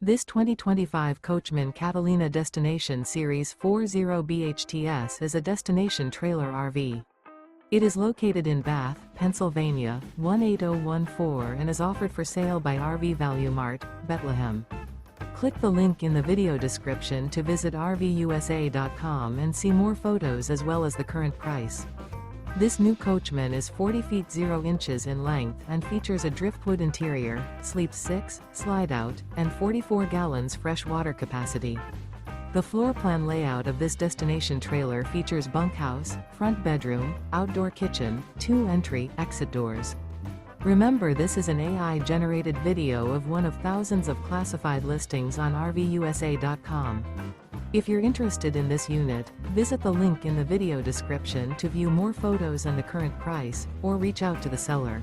This 2025 Coachmen Catalina Destination Series 40 BHTS is a destination trailer RV. It is located in Bath, Pennsylvania, 18014 and is offered for sale by RV Value Mart, Behtlehem. Click the link in the video description to visit RVUSA.com and see more photos as well as the current price. This new Coachmen is 40 feet 0 inches in length and features a Driftwood interior, sleeps 6, Slideout, and 44 gallons fresh water capacity. The floor plan layout of this destination trailer features bunkhouse, front bedroom, outdoor kitchen, 2 entry/exit doors. Remember, this is an AI-generated video of one of thousands of classified listings on RVUSA.com. If you're interested in this unit, visit the link in the video description to view more photos and the current price, or reach out to the seller.